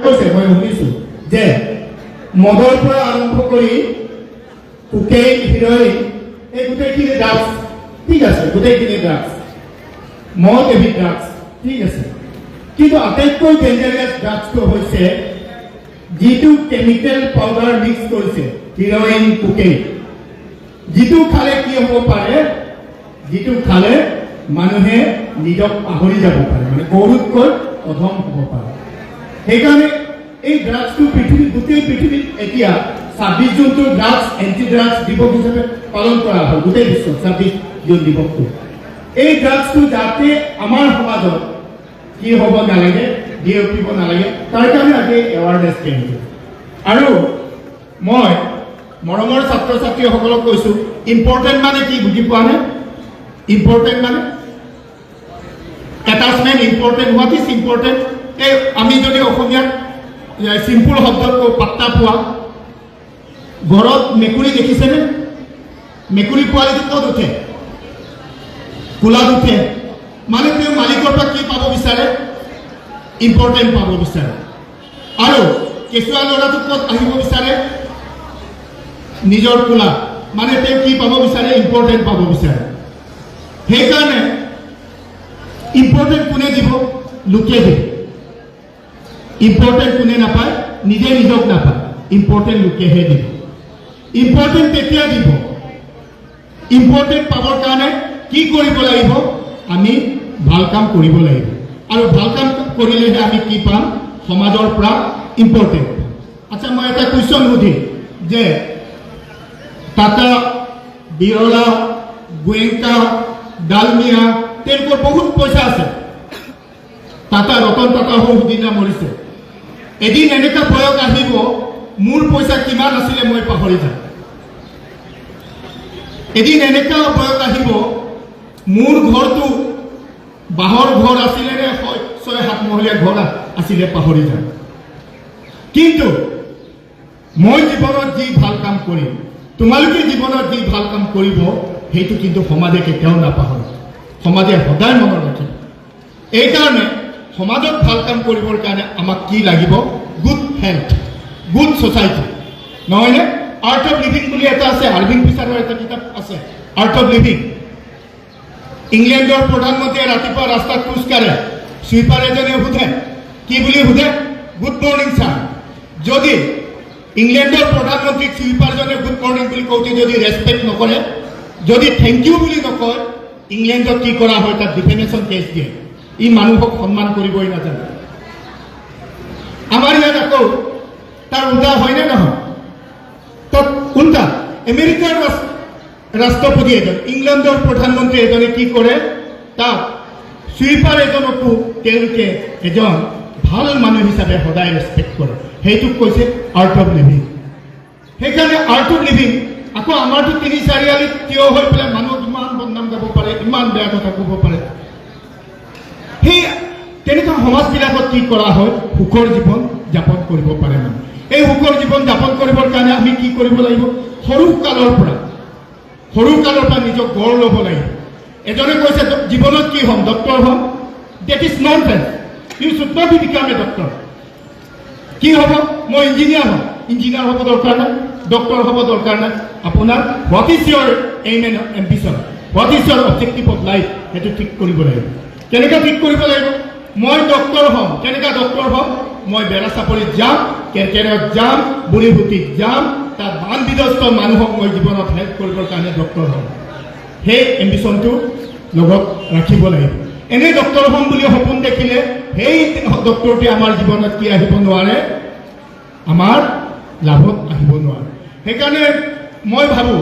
কৈছে মই শুনিছোঁ যে মদৰ পৰা আৰম্ভ কৰি কোকেইন হিৰইন এই গোটেইখিনি ড্ৰাগছ ঠিক আছে, গোটেইখিনি ড্ৰাগছ মদ এবিধ ড্ৰাগছ ঠিক আছে, কিন্তু আটাইতকৈ ডেঞ্জাৰাছ ড্ৰাগছটো হৈছে যিটো কেমিকেল পাউডাৰ মিক্স কৰিছে হিৰইন কোকেইন, যিটো খালে কি হ'ব পাৰে, যিটো খালে মানুহে নিজক পাহৰি যাব পাৰে, মানে গৰুতকৈ অধম হ'ব পাৰে। সেইকাৰণে এই ড্ৰাগছটো গোটেই পৃথিৱীত এতিয়া 26 জুনটো ড্ৰাগছ এণ্টি ড্ৰাগছ দিৱস হিচাপে পালন কৰা হয় গোটেই বিশ্বত 26 জুন দিৱসটো। এই ড্ৰাগছটো যাতে আমাৰ সমাজত কি হ'ব নালাগে, বিয়পিব নালাগে, তাৰ কাৰণে আজি এৱাৰনেছ কেম্প। আৰু মই মৰমৰ ছাত্ৰ ছাত্ৰীসকলক কৈছোঁ ইম্পৰ্টেণ্ট মানে কি বুজি পোৱা নে? ইম্পৰ্টেণ্ট মানে attachment important. What is important? এই আমি যদি অসমীয়াত চিম্পুল শব্দত কওঁ পাত্তা পোৱা। ঘৰত মেকুৰী দেখিছেনে? মেকুৰী পোৱালিটো ক'ত উঠে? কোলাত উঠে। মানে তেওঁ মালিকৰ পৰা কি পাব বিচাৰে? ইম্পৰ্টেণ্ট পাব বিচাৰে। আৰু কেঁচুৱা ল'ৰাটো ক'ত আহিব বিচাৰে? নিজৰ কোলাত। মানে তেওঁ কি পাব বিচাৰে? ইম্পৰ্টেণ্ট পাব বিচাৰে। সেইকাৰণে ইম্পৰ্টেণ্ট কোনে দিব? লোকে দিব। ইম্পৰ্টেণ্ট কোনে নাপায়? নিজে নিজক নাপায়, ইম্পৰ্টেণ্ট লোকেহে দিব। ইম্পৰ্টেণ্ট তেতিয়া দিব, ইম্পৰ্টেণ্ট পাবৰ কাৰণে কি কৰিব লাগিব? আমি ভাল কাম কৰিব লাগিব। আৰু ভাল কাম কৰিলেহে আমি কি পাম? সমাজৰ পৰা ইম্পৰ্টেণ্ট। আচ্ছা, মই এটা কুৱেশ্যন সুধিম যে টাটা, বিৰলা, গোয়েংকা, ডালমিয়া তেওঁলোকৰ বহুত পইচা আছে। টাটা, ৰতন টাটা সিদিনা মৰিছে। এদিন এনেকুৱা বয়স আহিব মোৰ পইচা কিমান আছিলে মই পাহৰি যাম। এদিন এনেকুৱা বয়স আহিব মোৰ ঘৰটো বাঁহৰ ঘৰ আছিলে নে 6-7 মহলীয়া ঘৰ আছিলে পাহৰি যাম। কিন্তু মই জীৱনত যি ভাল কাম কৰিম, তোমালোকে জীৱনত যি ভাল কাম কৰিব, সেইটো কিন্তু সমাজে কেতিয়াও নাপাহৰে, সমাজে সদায় মনত ৰাখিব। এইকাৰণে সমাজত ভাল কাম কৰিবৰ কাৰণে আমাক কি লাগিব? গুড হেল্থ, গুড ছ'চাইটি, নহয়নে? আৰ্ট অফ লিভিং বুলি এটা আছে, আৰবিন্দ ফিছাৰৰ এটা কিতাপ আছে, আৰ্ট অফ লিভিং। ইংলেণ্ডৰ প্ৰধানমন্ত্ৰীয়ে ৰাতিপুৱা ৰাস্তাত খোজ কাঢ়ে, চুইপাৰ এজনে সোধে, কি বুলি সোধে? Good morning sir. যদি ইংলেণ্ডৰ প্ৰধানমন্ত্ৰীক চুইপাৰজনে গুড মৰ্ণিং বুলি কওঁতে যদি ৰেচপেক্ট নকৰে, যদি থেংক ইউ বুলি নকয়, ইংলেণ্ডত কি কৰা হয়? তাত ডিফেমেশ্যন কেছ দিয়ে। ই মানুহক সন্মান কৰিবই নাজানে। আমাৰ ইয়াত আকৌ তাৰ উল্টা হয়নে নহয়? তাত উল্টা আমেৰিকাৰ ৰাষ্ট্ৰপতি এজন, ইংলেণ্ডৰ প্ৰধানমন্ত্ৰী এজনে কি কৰে? তাত চুইপাৰ এজনকো তেওঁলোকে এজন ভাল মানুহ হিচাপে সদায় ৰেচপেক্ট কৰে। সেইটোক কৈছে আৰ্ট অফ লিভিং। সেইকাৰণে আৰ্ট অফ লিভিং। আকৌ আমাৰতো 3-4 থিয় হৈ পেলাই মানুহক ইমান বদনাম গাব পাৰে, ইমান বেয়া কথা ক'ব পাৰে। সেই তেনেকুৱা সমাজবিলাকত কি কৰা হয়? সুখৰ জীৱন যাপন কৰিব পাৰে মানুহ। এই সুখৰ জীৱন যাপন কৰিবৰ কাৰণে আমি কি কৰিব লাগিব? সৰু কালৰ পৰা নিজক গঢ় ল'ব লাগিব। এজনে কৈছে জীৱনত কি হ'ম? ডক্টৰ হ'ম। That is nonsense. You should not be become a doctor. কি হ'ব? মই ইঞ্জিনিয়াৰ হ'ম। ইঞ্জিনিয়াৰ হ'ব দৰকাৰ নাই, ডক্টৰ হ'ব দৰকাৰ নাই। আপোনাৰ what is your aim and ambition, what is your objective of life, সেইটো ঠিক কৰিব লাগিব। কেনেকৈ ঠিক কৰিব লাগিব? মই ডক্টৰ হ'ম। কেনেকুৱা ডক্টৰ হ'ম? মই বেৰা চাপৰিত যাম, কেৰকেৰাত যাম, বুঢ়ীভুটিত যাম, তাত বান বিধ্বস্ত মানুহক মই জীৱনত হেল্প কৰিবৰ কাৰণে ডক্টৰ হ'ম। সেই এম্বিশ্যনটো লগত ৰাখিব লাগিব। এনে ডক্টৰ হ'ম বুলি সপোন দেখিলে সেই ডক্টৰটোৱে আমাৰ জীৱনত কি আহিব নোৱাৰে? আমাৰ লাভত আহিব নোৱাৰে। সেইকাৰণে মই ভাবোঁ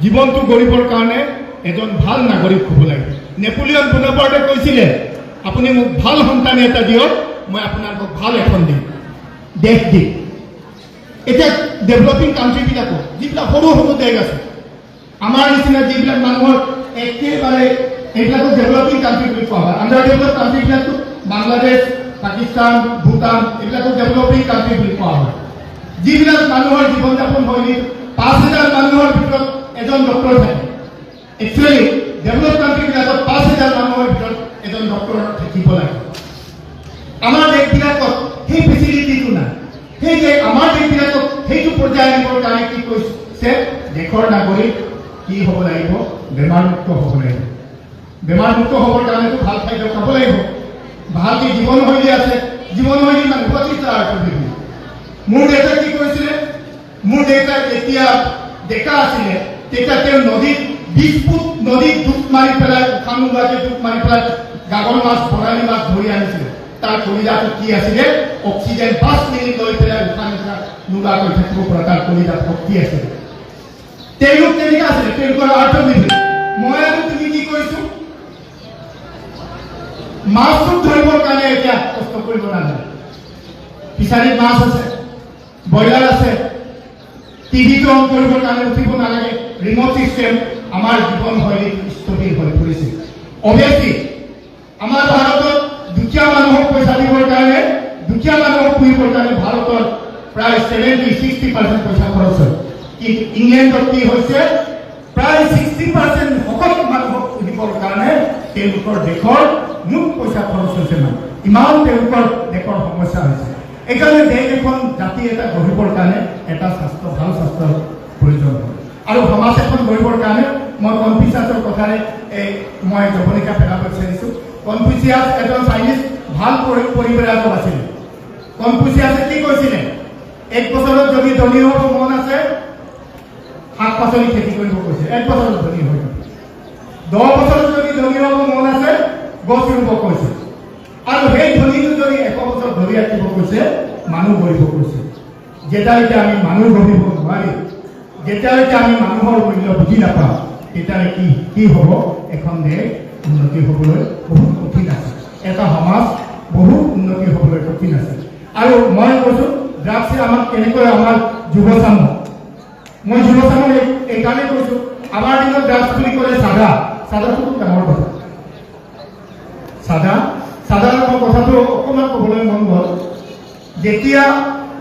জীৱনটো গঢ়িবৰ কাৰণে এজন ভাল নাগৰিক হ'ব লাগে। নেপোলিয়ন বোনাপাৰ্টে কৈছিলে, আপুনি মোক ভাল সন্তান এটা দিয়ক, মই আপোনালোকক ভাল এখন দিম, দেশ দিম। এতিয়া ডেভেলপিং কাণ্ট্ৰিবিলাকত যিবিলাক সৰু সৰু দেশ আছে, আমাৰ নিচিনা যিবিলাক মানুহৰ একেবাৰে এইবিলাকক ডেভেলপিং কাণ্ট্ৰি বুলি কোৱা হয়। আণ্ডাৰ ডেভেলপ কাণ্ট্ৰিবিলাকতো বাংলাদেশ, পাকিস্তান, ভূটান এইবিলাকক ডেভেলপিং কাণ্ট্ৰি বুলি কোৱা হয়। যিবিলাক মানুহৰ জীৱন যাপন শৈলী 5,000 মানুহৰ ভিতৰত এজন ডক্টৰ থাকে। একচুৱেলি ডেভেলপ কাণ্ট্ৰিবিলাকত 5,000 মানুহৰ ভিতৰত এজন ডক্টৰ থাকিব লাগে। আমাৰ দেশবিলাকত সেই ফেচিলিটিটো নাই। সেই যে আমাৰ দেশবিলাকক সেইটো পৰ্যায় আনিবৰ কাৰণে কি কৈছে, দেশৰ নাগৰিক কি হ'ব লাগিব, বেমাৰমুক্ত হ'ব লাগিব। বেমাৰমুক্ত হ'বৰ কাৰণেতো ভাল খাদ্য খাব লাগিব, ভালকৈ জীৱনশৈলী আছে, জীৱনশৈলী মানে প্ৰতিষ্ঠা কৰিব। মোৰ দেউতাই কি কৰিছিলে, মোৰ দেউতাই যেতিয়া ডেকা আছিলে তেতিয়া তেওঁ নদীত 20 ফুট নদীত ডুব মাৰি পেলাই, উশাহ নোলোৱাকৈ ডুব মাৰি পেলাই গাগৰ মাছ, বৰালি মাছ ধৰি আনিছিলে। তাৰ কলিজাটো কি আছিলে, অক্সিজেন 5 মিনিট লৈ পেলাই উশাহ নিশাহ নোলোৱাকৈ থাকিব পৰা তাৰ কলিজাত শক্তি আছিলে। তেওঁলোক তেনেকুৱা আছিলে, তেওঁলোকৰ আৰ্থবিধি। মই আৰু তুমি কি কৰিছো, মাছটো ধৰিবৰ কাৰণে এতিয়া কষ্ট কৰিব নালাগে। ফিচাৰীত মাছ আছে, ব্ৰইলাৰ আছে, টিভিটো অন কৰিবৰ কাৰণে উঠিব নালাগে, ৰিমট চিষ্টেম। আমাৰ জীৱনশৈলী স্থবিৰ হৈ পৰিছে। অভিয়াছলি আমাৰ ভাৰতত দুখীয়া মানুহক পইচা দিবৰ কাৰণে, দুখীয়া মানুহক পুহিবৰ কাৰণে ভাৰতৰ প্ৰায় 70-60% পইচা খৰচ হয়। কিন্তু ইংলেণ্ডত কি হৈছে, প্ৰায় 60% সকলো মানুহক পুহিবৰ কাৰণে তেওঁলোকৰ দেশৰ মুঠ পইচা খৰচ হৈছে। মানে ইমান তেওঁলোকৰ দেশৰ সমস্যা হৈছে। এইকাৰণে দেশ এখন জাতি এটা গঢ়িবৰ কাৰণে এটা স্বাস্থ্য, ভাল স্বাস্থ্যৰ প্ৰয়োজন হয়। আৰু সমাজ এখন গঢ়িবৰ কাৰণে মই কনফুচিয়াছৰ কথাৰে মই জৱনিকা পেলাব বিচাৰিছোঁ। কনফুচিয়াছ এজন চাইনিজ ভাল পৰিব্ৰাজক আছিলে। কনফুচিয়াছে কি কৈছিলে, 1 বছৰত যদি ধনী হ'ব মন আছে, শাক পাচলি খেতি কৰিব কৈছে। 1 বছৰত ধনী হৈ যাব। 10 বছৰত যদি ধনী হ'ব মন আছে, গছ ৰুব কৈছে। আৰু সেই ধনীটো যদি 100 বছৰ ধৰি ৰাখিব কৈছে, মানুহ গঢ়িব কৈছে। যেতিয়ালৈকে আমি মানুহ গঢ়িব নোৱাৰি, যেতিয়ালৈকে আমি মানুহৰ মূল্য বুজি নাপাওঁ, তেতিয়াহ'লে কি হ'ব, এখন দেশ উন্নতি হ'বলৈ বহুত কঠিন আছে, এটা সমাজ বহুত উন্নতি হ'বলৈ কঠিন আছে। আৰু মই কৈছোঁ, ড্ৰাগছে আমাক কেনেকৈ, আমাৰ যুৱচামক, মই যুৱচামক এইকাৰণে কৈছোঁ, আমাৰ দিনত ড্ৰাগছ বুলি ক'লে চাদাটো খুব ডাঙৰ কথা। সাধাৰণ কথাটো অকণমান ক'বলৈ মন গ'ল। যেতিয়া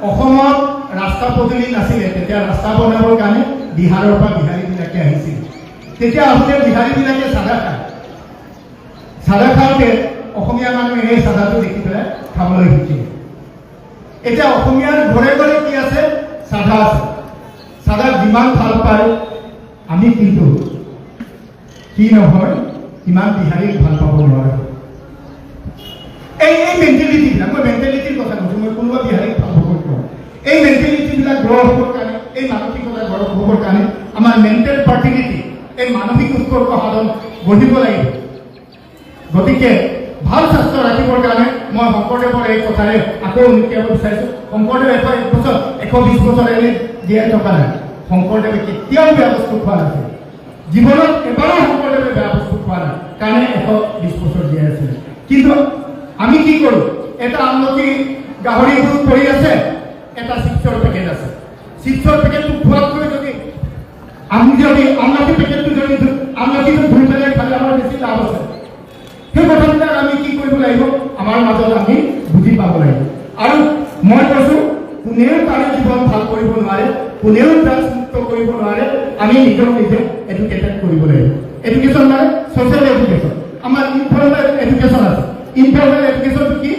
অসমত ৰাস্তা পদূলি নাছিলে, তেতিয়া ৰাস্তা বনাবৰ কাৰণে বিহাৰৰ পৰা বিহাৰীবিলাকে আহিছিল। তেতিয়া আহোঁতে বিহাৰীবিলাকে চাদা খাওঁতে অসমীয়া মানুহে সেই চাদাটো দেখি পেলাই খাবলৈ শিকিলে। এতিয়া অসমীয়াৰ ঘৰে ঘৰে কি আছে, চাদা আছে। চাদাক যিমান ভাল পায় আমি, কিন্তু কি নহয়, ইমান বিহাৰীক ভাল পাব নোৱাৰোঁ। এই মেণ্টেলিটিবিলাক, মই মেণ্টেলিটিৰ কথা কৈছোঁ, মই কোনোবা বিহাৰীক ভাল পাব নোৱাৰোঁ। এই মেণ্টেলিটিবিলাক গ্ৰহ হ'বৰ কাৰণে, এই মানসিকতা গ্ৰহ হ'বৰ কাৰণে আমাৰ মেণ্টেল ফাৰ্টিলিটি, এই মানসিক উৎকৰ্ষ সাধন গঢ়িব লাগিব। গতিকে ভাল স্বাস্থ্য ৰাখিবৰ কাৰণে মই শংকৰদেৱৰ এই কথাৰে আকৌ উন্নতিয়াব বিচাৰিছোঁ। শংকৰদেৱ 120 বছৰ এনে জীয়াই থকা নাই। শংকৰদেৱে কেতিয়াও বেয়া বস্তু খোৱা নাছিল। জীৱনত এবাৰো শংকৰদেৱে বেয়া বস্তু খোৱা নাই, কাৰণে 120 বছৰ জীয়াই আছিলে। কিন্তু আমি কি কৰোঁ, এটা আমলখি গাহৰি গুৰুত পৰি আছে, এটা চিপছৰ পেকেট আছে। চিপছৰ পেকেটটো খোৱাতকৈ যদি আমলখি পেকেটটো যদি আমলখিটো ধুই পেলাই খালে আমাৰ বেছি লাভ আছে। সেই কথাবিলাক আমি কি কৰিব লাগিব, আমাৰ মাজত আমি বুজি পাব লাগিব। আৰু মই কৈছোঁ, কোনেও তাৰে জীৱন ভাল কৰিব নোৱাৰে, কোনেও ড্ৰাগছ মুক্ত কৰিব নোৱাৰে। আমি নিজক নিজে এডুকেটেড কৰিব লাগিব। এডুকেশ্যন মানে ছ'চিয়েল এডুকেশ্যন। আমাৰ ইনফৰ্মেল এডুকেশ্যন আছে। ইনফৰ্মেল এডুকেশ্যনটো কি,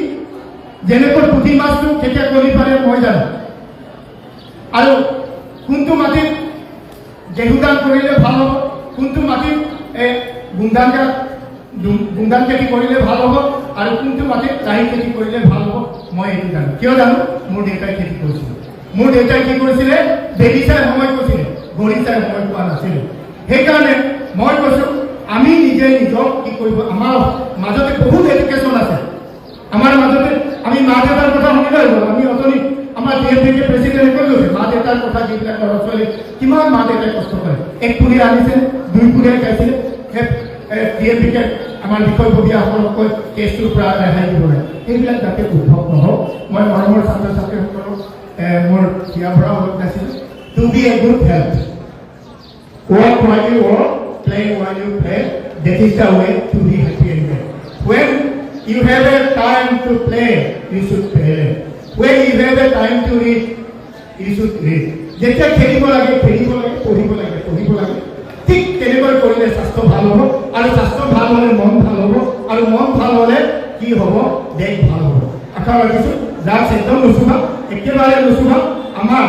যেনেকৈ পুঠি মাছটো কেতিয়া কণী পাৰে মই জানো, আৰু কোনটো মাটিত গেহু ধান কৰিলে ভাল হ'ব, কোনটো মাটিত গুমধান খেতি কৰিলে ভাল হ'ব, আৰু কোনটো মাটিত লাহি খেতি কৰিলে ভাল হ'ব, মই এইটো জানো। কিয় জানো, মোৰ দেউতাই খেতি কৰিছিলে। মোৰ দেউতাই কি কৰিছিলে, বেলি চাই সময় কৈছিলে, ঘড়ী চাই সময় পোৱা নাছিলে। সেইকাৰণে মই কৈছোঁ, আমি নিজে নিজক কি কৰিব, আমাৰ মাজতে বহুত এডুকেশ্যন আছে। আমাৰ মাজতে আমি মা দেউতাৰ কথা শুনিব লাগিব। আমি অথনি আমাৰ DFDK প্ৰেচিডেণ্টে কৈ গৈছে, মা দেউতাৰ কথা যিবিলাক ল'ৰা ছোৱালী, কিমান মা দেউতাই কষ্ট কৰে। 1 পুলিয়া আনিছে, 2 পুলিয়া খাইছিলে। DFDK আমাৰ বিষয়ববীয়াসকলক কৈ কেছটোৰ পৰা ৰেহাই দিব লাগে। এইবিলাক যাতে উদ্ভৱ নহওক, মই মৰমৰ ছাত্ৰ ছাত্ৰীসকলক মোৰ ইয়াৰ পৰা অলপ নাছিলোঁ, to be a good health, work while you work, play while you play, that is the way to be happy and well. When you have a time to play, you should play. When you have a time to read, you should read. যেতিয়া খেলিব লাগে, পঢ়িব লাগে। ঠিক তেনেকৈ কৰিলে স্বাস্থ্য ভাল হ'ব, আৰু স্বাস্থ্য ভাল হ'লে মন ভাল হ'ব, আৰু মন ভাল হ'লে কি হ'ব, দেশ ভাল হ'ব। আশা ৰাখিছোঁ ড্ৰাগছ একদম নুচুবা। এতিয়া দুৱাৰে নুচুবা আমাৰ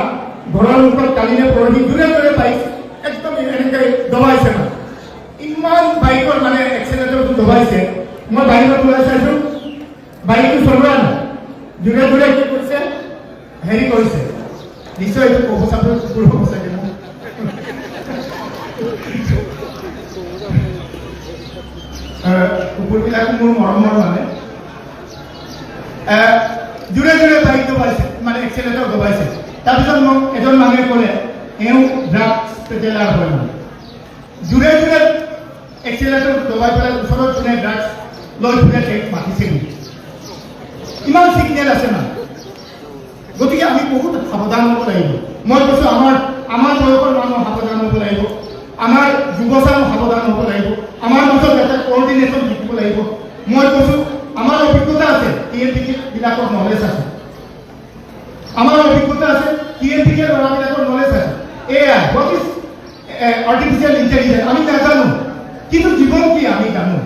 ঘৰৰ মুখত কালিনে পৰহি দূৰে দূৰে বাইক একদম এনেকৈ দবাইছে মানে ইমান বাইকৰ মানে এক্সিলেটৰটো দবাইছে মই বাহিৰত ওলাই চাইছোঁ বাইকটো চলোৱা নাই দূৰে দূৰে কি কৰিছে হেৰি কৰিছে নিশ্চয় এইটো প্ৰফেচাৰটো কুকুৰ হ'ব চাগে কুকুৰবিলাক মোৰ মৰমৰ মানে দূৰে দূৰে বাইক দবাইছে মানে এক্সিলেটৰ দবাইছে তাৰপিছত মোক এজন মানুহে ক'লে এওঁ ড্ৰাগছ পেডেলাৰ হয় মানে দূৰে দূৰে এক্সিলেটৰ দবাই পেলাই ওচৰত যোনে ড্ৰাগছ লৈ ফুৰে তেওঁক মাতিছে নেকি ইমান ছিগনেল আছে মানে গতিকে আমি বহুত সাৱধান হ'ব লাগিব মই কৈছোঁ আমাৰ বয়সৰ মানুহ সাৱধান হ'ব লাগিব আমাৰ যুৱচাম সাৱধান হ'ব লাগিব আমাৰ মাজত এটা কোঅৰ্ডিনেশ্যন থাকিব লাগিব মই কৈছোঁ আমাৰ অভিজ্ঞতা আছে বিলাকৰ নলেজ আছে আমাৰ অভিজ্ঞতা আছে ল'ৰাবিলাকৰ নলেজ আছে AI what is artificial intelligence আমি নাজানো কিন্তু জীৱন কি আমি জানো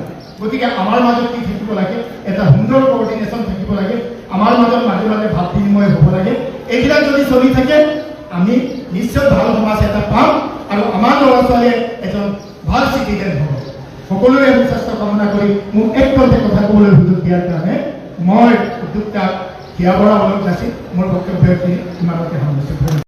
গতিকে আমাৰ মাজত কি থাকিব লাগে এটা সুন্দৰ কোঅৰ্ডিনেশ্যন থাকিব লাগে আমাৰ মাজত মাজে মাজে ভাৱ বিনিময় হ'ব লাগে এইবিলাক যদি চলি থাকে আমি নিশ্চয় ভাল সমাজ এটা পাম আৰু আমাৰ ল'ৰা ছোৱালীয়ে এজন ভাল চিটিজেন হ'ব সকলোৰে সুস্বাস্থ্য কামনা কৰি মোক এক কণ্ঠে কথা ক'বলৈ সুযোগ দিয়াৰ কাৰণে মই উদ্যোক্তা হিয়া বৰা অলপ নাছিল মোৰ বক্তব্য ইমানতে সামৰিছোঁ